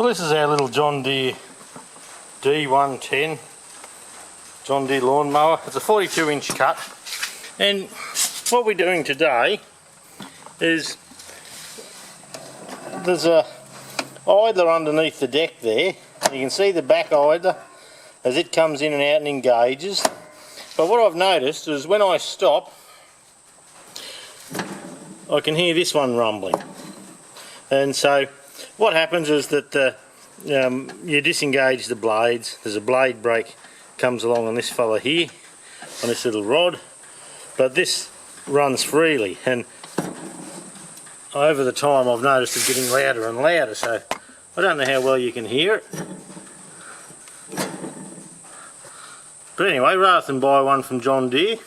Well, this is our little John Deere D110 John Deere lawnmower. It's a 42-inch cut, and what we're doing today is there's a idler underneath the deck there. You can see the back idler as it comes in and out and engages. But what I've noticed is when I stop, I can hear this one rumbling, and so what happens is that you disengage the blades. There's a blade brake comes along on this fella here, on this little rod, but this runs freely, and over the time I've noticed it getting louder and louder, so I don't know how well you can hear it. But anyway, rather than buy one from John Deere,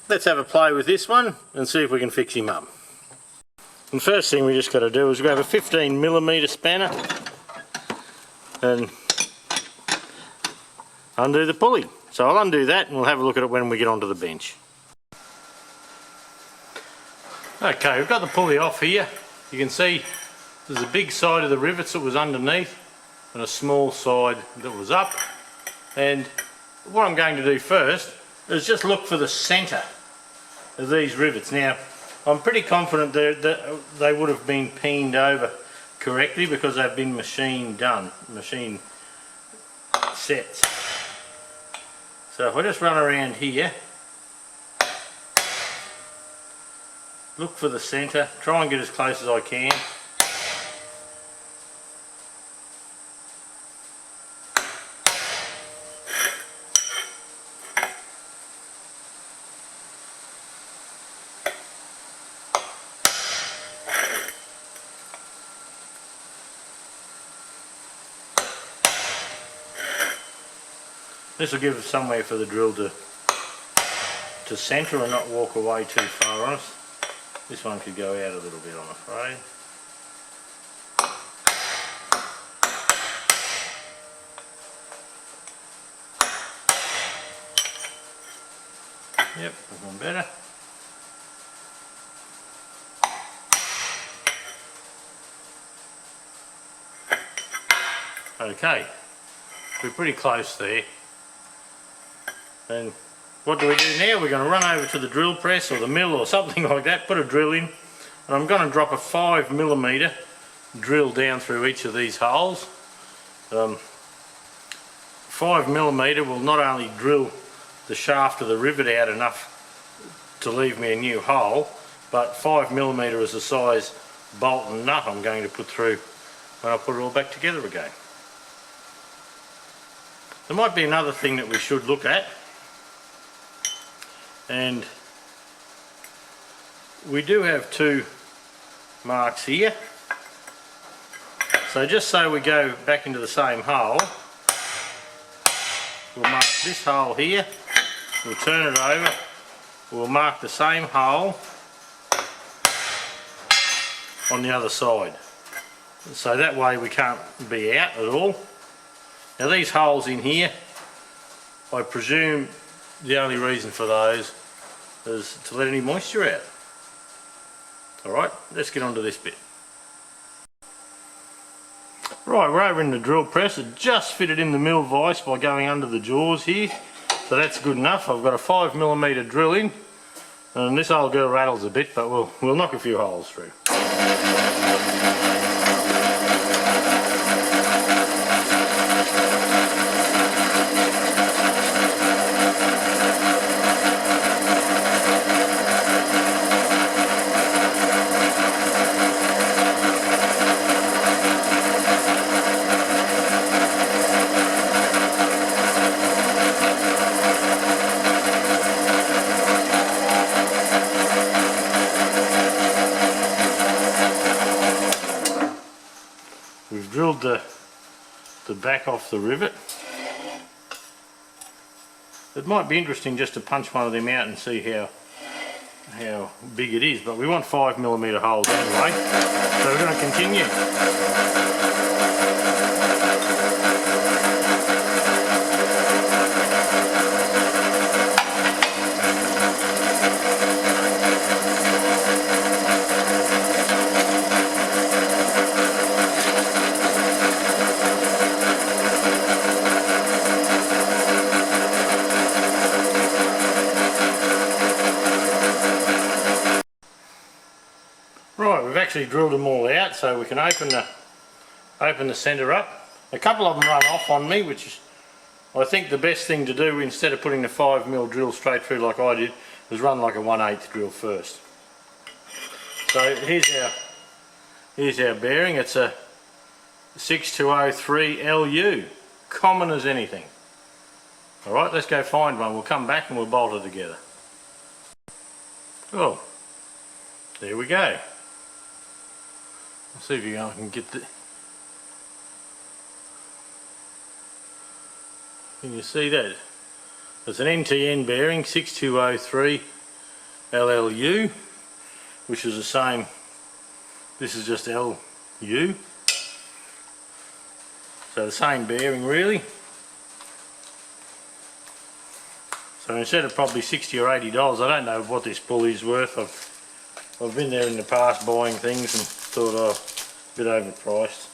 let's have a play with this one and see if we can fix him up. And first thing we just got to do is grab a 15mm spanner and undo the pulley. So I'll undo that and we'll have a look at it when we get onto the bench. Okay, we've got the pulley off here. You can see there's a big side of the rivets that was underneath and a small side that was up. And what I'm going to do first is just look for the centre of these rivets. Now, I'm pretty confident that they would have been peened over correctly because they've been machine sets. So if I just run around here, look for the centre, try and get as close as I can. This will give us somewhere for the drill to centre and not walk away too far on us. This one could go out a little bit, I'm afraid. Yep, that's one better. Okay, we're pretty close there. And what do we do now? We're going to run over to the drill press or the mill or something like that, put a drill in, and I'm going to drop a 5mm drill down through each of these holes. 5mm will not only drill the shaft of the rivet out enough to leave me a new hole, but 5mm is the size bolt and nut I'm going to put through when I put it all back together again. There might be another thing that we should look at, and we do have two marks here. So just so we go back into the same hole, we'll mark this hole here, we'll turn it over, we'll mark the same hole on the other side. So that way we can't be out at all. Now these holes in here, I presume the only reason for those is to let any moisture out. Alright, let's get on to this bit. Right, we're over in the drill press. It just fitted in the mill vise by going under the jaws here, so that's good enough. I've got a 5mm drill in, and this old girl rattles a bit, but we'll knock a few holes through. We've drilled the back off the rivet. It might be interesting just to punch one of them out and see how big it is, but we want 5mm holes anyway, so we're going to continue. actually drilled them all out so we can open the centre up. A couple of them run off on me, which is, I think, the best thing to do instead of putting the 5mm drill straight through like I did, was run like a 1/8 drill first. So here's our bearing. It's a 6203 LU, common as anything. Alright, let's go find one. We'll come back and we'll bolt it together. Oh, there we go. I'll see if I can get the... Can you see that? It's an NTN bearing, 6203 LLU, which is the same. This is just LU. So the same bearing really. So instead of probably $60 or $80, I don't know what this pulley is worth. I've been there in the past buying things and thought, oh, a bit overpriced.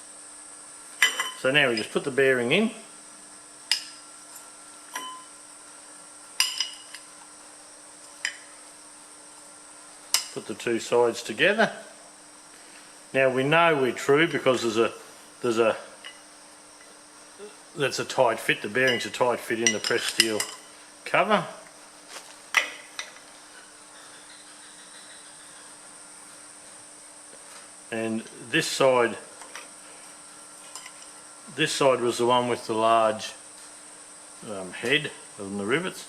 So now we just put the bearing in. Put the two sides together. Now we know we're true because that's a tight fit. The bearing's a tight fit in the pressed steel cover. And this side was the one with the large head on the rivets.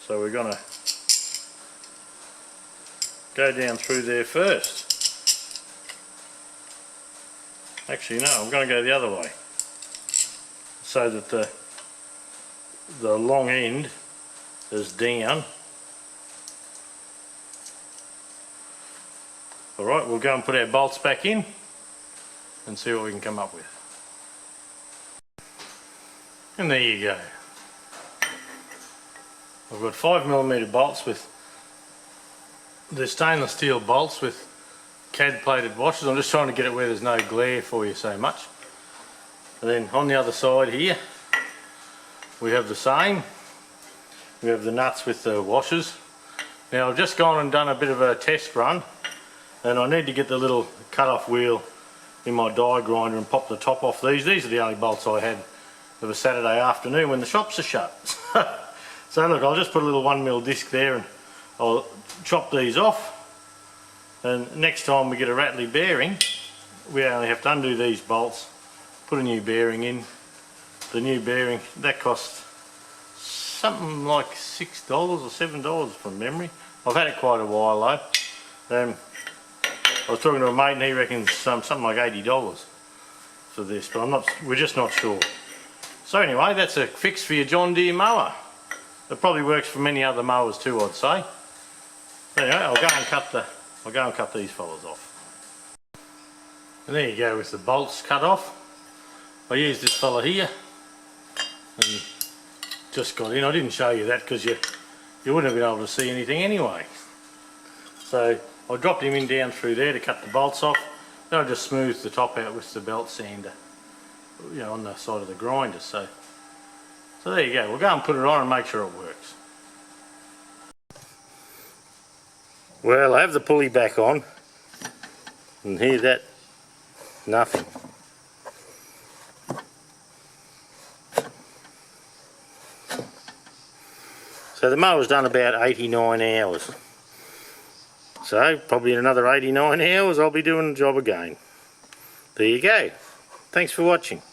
So we're going to go down through there first. Actually no, I'm going to go the other way, so that the long end is down. Alright, we'll go and put our bolts back in and see what we can come up with. And there you go. I've got 5mm bolts with the stainless steel bolts with CAD plated washers. I'm just trying to get it where there's no glare for you so much. And then on the other side here we have the same. We have the nuts with the washers. Now I've just gone and done a bit of a test run, and I need to get the little cut-off wheel in my die grinder and pop the top off these. These are the only bolts I had of a Saturday afternoon when the shops are shut. So look, I'll just put a little 1mm disc there and I'll chop these off. And next time we get a rattly bearing, we only have to undo these bolts, put a new bearing in. The new bearing, that costs something like $6 or $7 from memory. I've had it quite a while though. I was talking to a mate and he reckons something like $80 for this, but we're just not sure. So anyway, that's a fix for your John Deere mower. It probably works for many other mowers too, I'd say. Anyway, I'll go and cut these fellas off. And there you go with the bolts cut off. I used this fella here and just got in. I didn't show you that because you wouldn't have been able to see anything anyway. So I dropped him in down through there to cut the bolts off. Then I just smoothed the top out with the belt sander, you know, on the side of the grinder. So there you go. We'll go and put it on and make sure it works. Well, I have the pulley back on, and hear that? Nothing. So the mower's done about 89 hours. So probably in another 89 hours I'll be doing the job again. There you go. Thanks for watching.